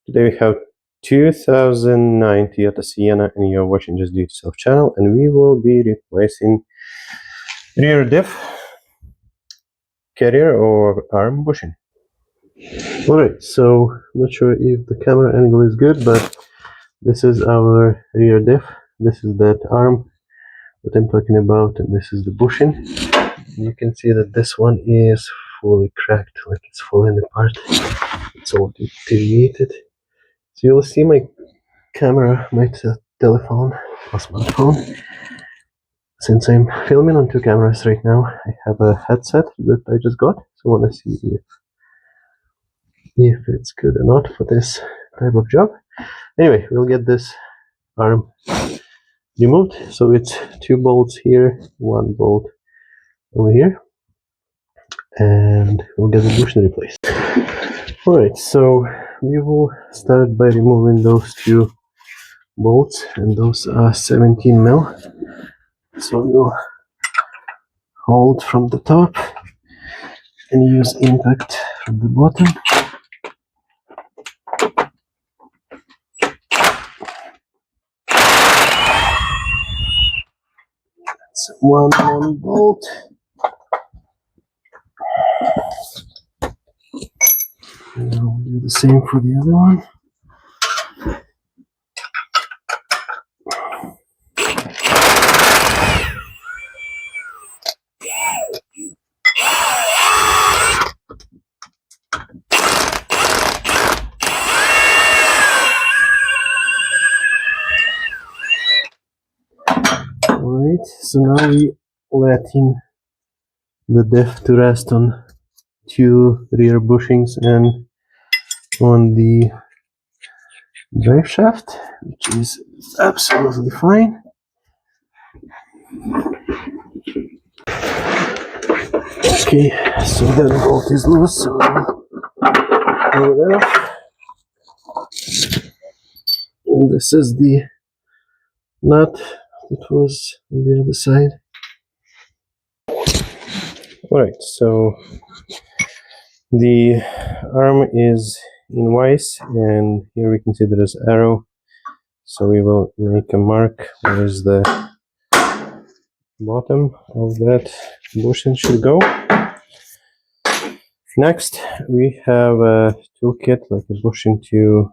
Today we have 2009 Toyota Sienna and you're watching Just Do It Yourself channel, and we will be replacing rear diff, carrier or arm bushing. Alright, so I'm not sure if the camera angle is good, but this is our rear diff. This is that arm that I'm talking about, and this is the bushing. You can see that this one is fully cracked, like it's falling apart. It's all deteriorated. So you'll see my camera, my telephone or smartphone. Since I'm filming on two cameras right now, I have a headset that I just got, so I want to see if it's good or not for this type of job. Anyway, we'll get this arm removed. So it's two bolts here, one bolt over here, and we'll get the bushing replaced. Alright, so we will start by removing those two bolts, and those are 17 mil. So we'll hold from the top and use impact from the bottom. That's one bolt. And I'll do the same for the other one. Alright, so now we letting the diff to rest on two rear bushings and on the drive shaft, which is absolutely fine. Okay, so that bolt is loose, so we'll pull it off. And this is the nut that was on the other side. Alright, so the arm is in vise, and here we can see there is arrow. So we will make a mark where is the bottom of that bushing should go. Next, we have a toolkit, like a bushing to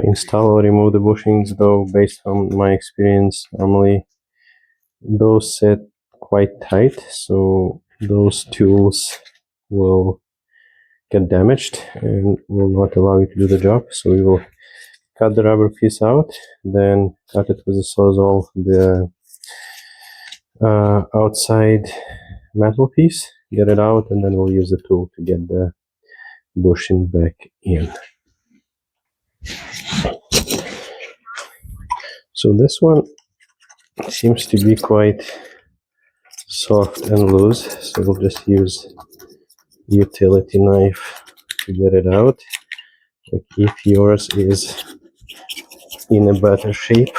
install or remove the bushings, though based on my experience, normally those sit quite tight, so those tools will get damaged and will not allow you to do the job. So we will cut the rubber piece out, then cut it with a sawzall, the outside metal piece, get it out, and then we'll use the tool to get the bushing back in. So this one seems to be quite soft and loose, so we'll just use utility knife to get it out. Like if yours is in a better shape,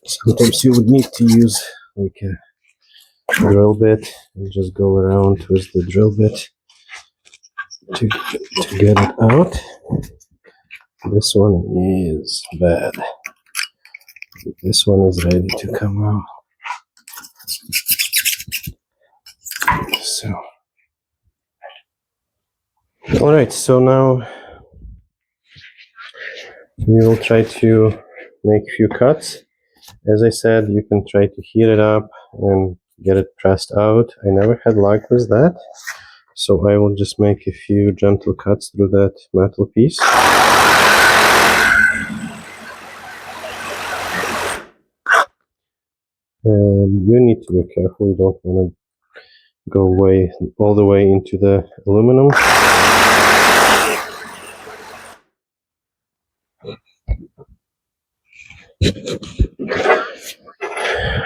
sometimes you would need to use like a drill bit and just go around with the drill bit to get it out. This one is bad. This one is ready to come out. So, alright, so now we will try to make a few cuts. As I said, you can try to heat it up and get it pressed out. I never had luck with that, so I will just make a few gentle cuts through that metal piece. And you need to be careful, you don't want to go all the way into the aluminum.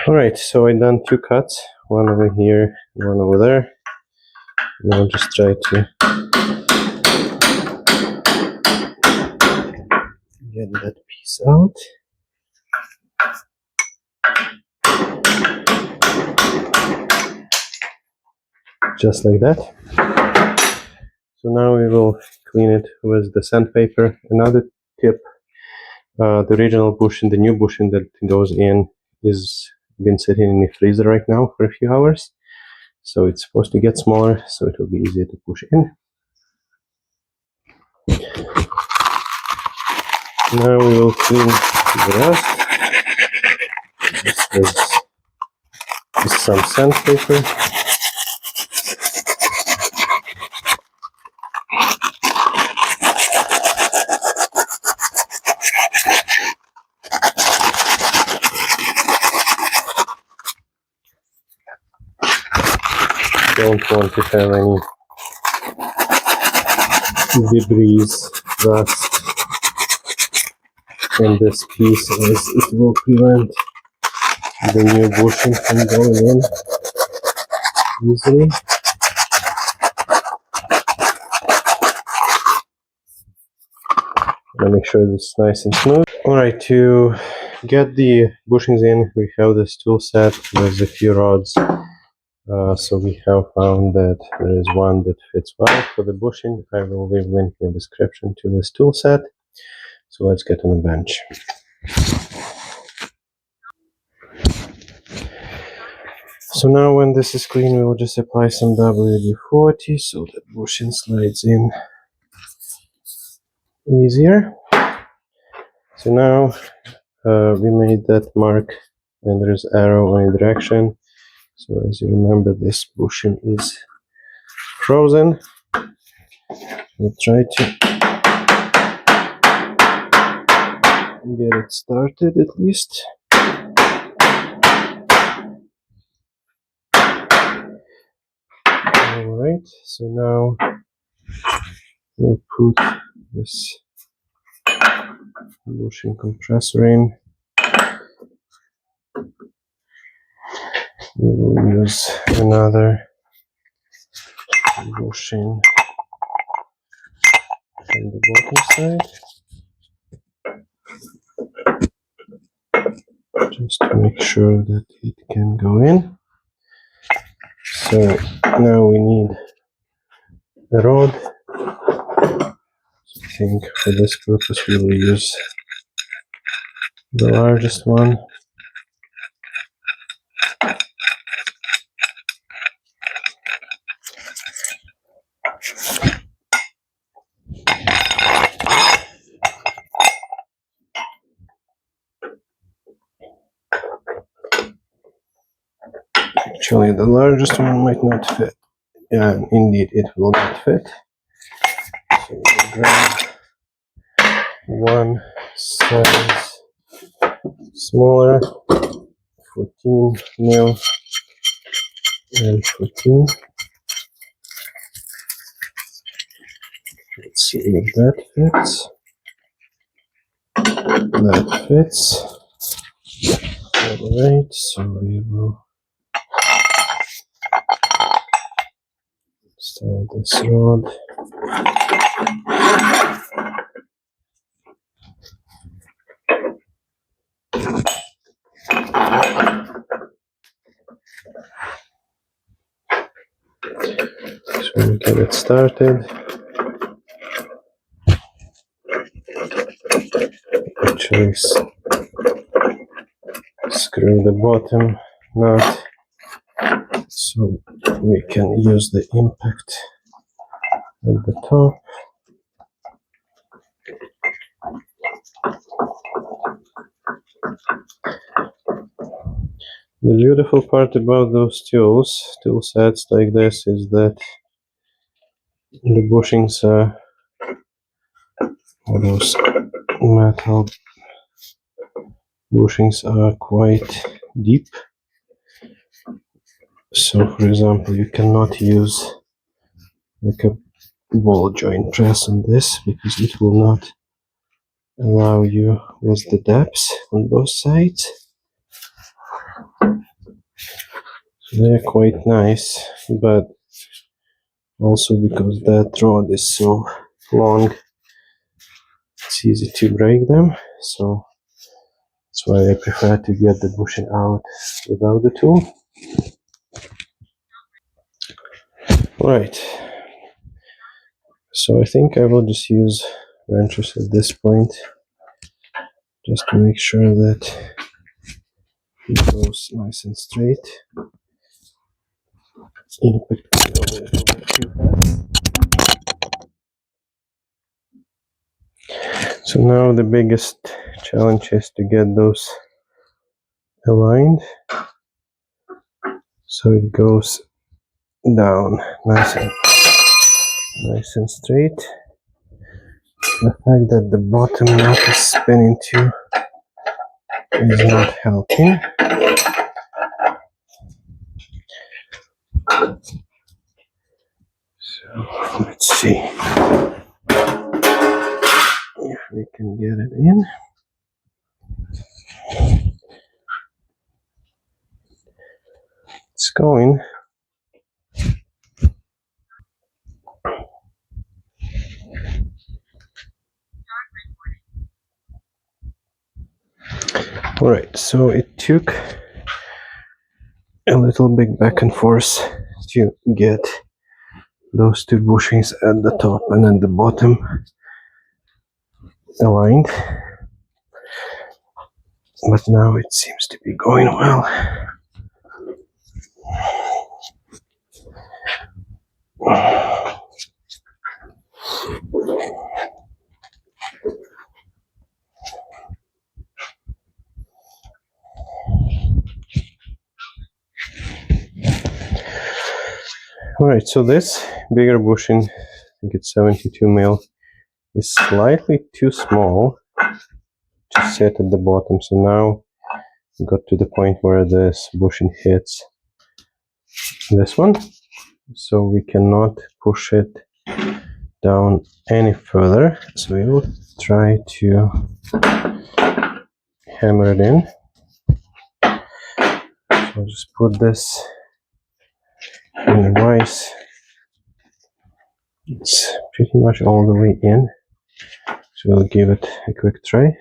Alright, so I've done two cuts, one over here, one over there. And I'll just try to get that piece out. Just like that. So now we will clean it with the sandpaper. Another tip, the original bushing, the new bushing that goes in is been sitting in the freezer right now for a few hours. So it's supposed to get smaller, so it will be easier to push in. Now we will clean the rest. This is some sandpaper. Don't want to have any debris, rust in this piece, as it will prevent the new bushing from going in easily. I'll make sure it's nice and smooth. Alright, to get the bushings in, we have this tool set with a few rods. So we have found that there is one that fits well for the bushing. I will leave a link in the description to this tool set. So let's get on the bench. So now when this is clean, we will just apply some WD-40 so that bushing slides in easier. So now we made that mark and there's arrow in a direction. So as you remember, this bushing is frozen. We'll try to get it started at least. Alright, so now we'll put this bushing compressor in. We will use another bushing on the bottom side, just to make sure that it can go in. So now we need a rod. I think for this purpose we will use the largest one. Actually, the largest one might not fit. Yeah, indeed, it will not fit. So we'll grab one size smaller, 14 mil and 14. Let's see if that fits. That fits. Alright, so we will install this rod. So we get it started. Actually screw the bottom nut so we can use the impact at the top. The beautiful part about those tool sets like this is that the bushings are, or those metal bushings are quite deep. So for example, you cannot use like a ball joint press on this because it will not allow you with the depths on both sides. So they're quite nice, but also because that rod is so long, it's easy to break them. So that's why I prefer to get the bushing out without the tool. Alright, So I think I will just use wrenches at this point, just to make sure that it goes nice and straight. So now the biggest challenge is to get those aligned so it goes down nice and straight. The fact that the bottom nut is spinning too is not helping. So let's see if we can get it in. It's going. Alright, so it took a little bit back and forth to get those two bushings at the top and at the bottom aligned, but now it seems to be going well. Alright, so this bigger bushing, I think it's 72 mil, is slightly too small to sit at the bottom. So now we got to the point where this bushing hits this one, so we cannot push it down any further. So we will try to hammer it in. So I'll just put this in the vise. It's pretty much all the way in, so we'll give it a quick try.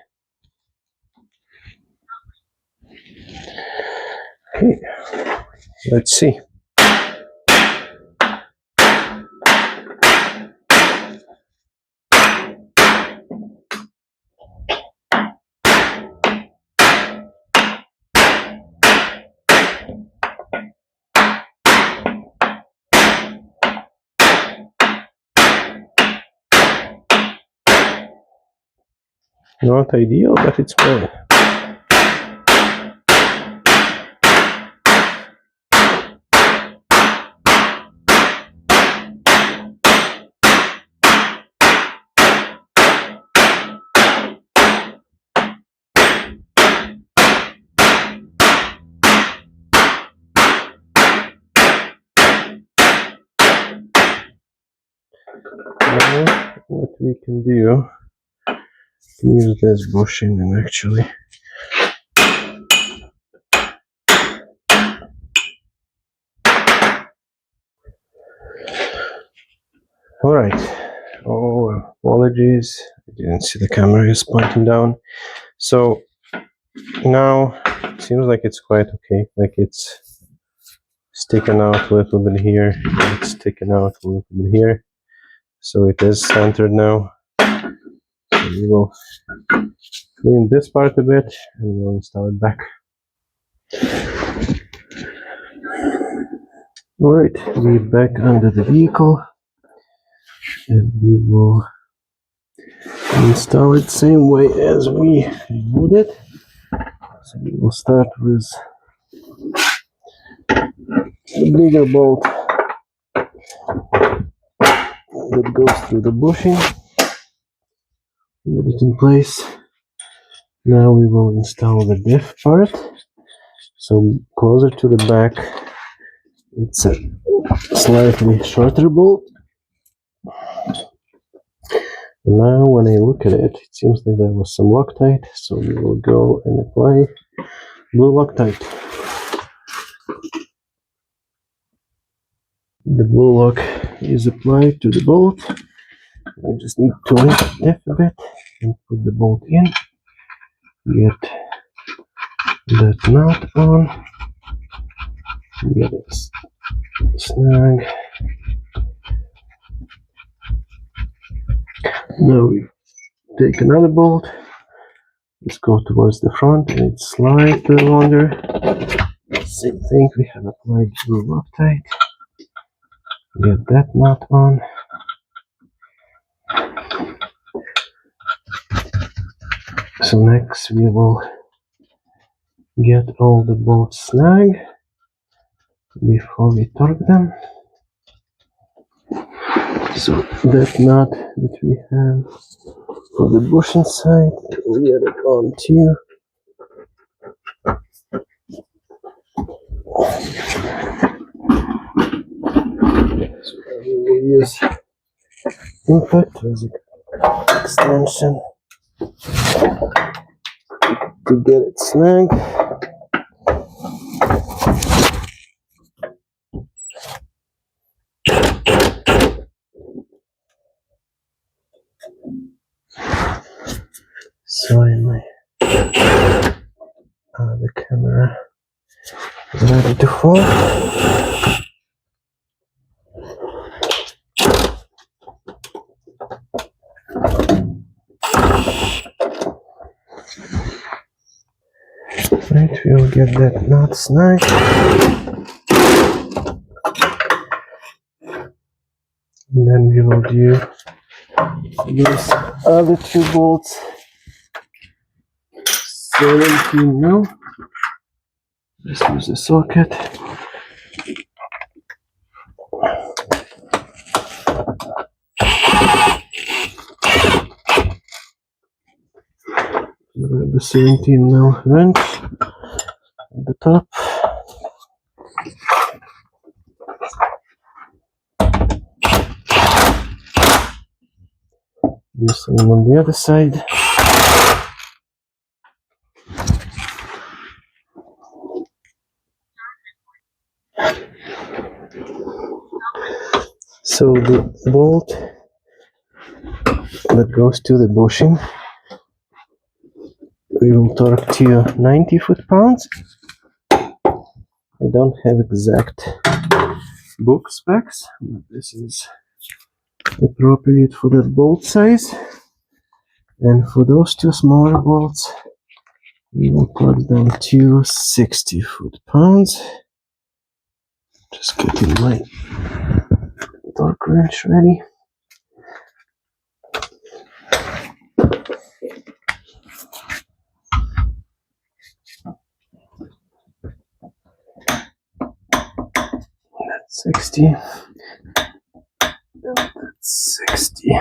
Okay, let's see. Not ideal, but it's going. Now, what we can do, use this bushing and actually alright. Oh, apologies, I didn't see the camera is pointing down. So now it seems like it's quite okay, like it's sticking out a little bit here, it's sticking out a little bit here, so it is centered now. So we will clean this part a bit and we'll install it back. Alright, we're back under the vehicle and we will install it same way as we would it. So we will start with the bigger bolt that goes through the bushing. Get it in place. Now we will install the diff part. So closer to the back, it's a slightly shorter bolt. Now when I look at it, it seems like there was some Loctite, so we will go and apply blue Loctite. The blue lock is applied to the bolt. I just need to lift it a bit and put the bolt in. Get that nut on. Get it snug. Now we take another bolt. Let's go towards the front and it slides a little longer. Same thing, we have applied glue Loctite. Get that knot on. So next we will get all the bolts snug before we torque them. So that knot that we have for the bushing side, we get it on too. So we will use impact as an extension to get it snug. So in my the camera is ready to fall. Right, we will get that knot snug. And then we will do these other two bolts, 17 mil. Just use the socket. Grab the 17 mil wrench at the top. Do the same on the other side. So the bolt that goes to the bushing, we will torque to 90 foot-pounds. I don't have exact book specs, but this is appropriate for that bolt size. And for those two smaller bolts, we will torque them to 60 foot-pounds. Just getting my torque wrench ready. That's 60. And that's 60.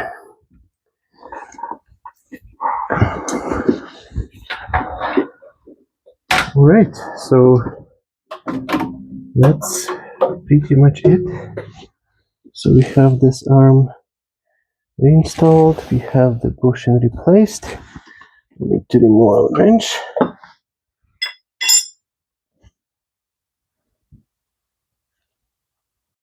Alright, so that's pretty much it. So we have this arm reinstalled, we have the bushing replaced. We need to remove our wrench.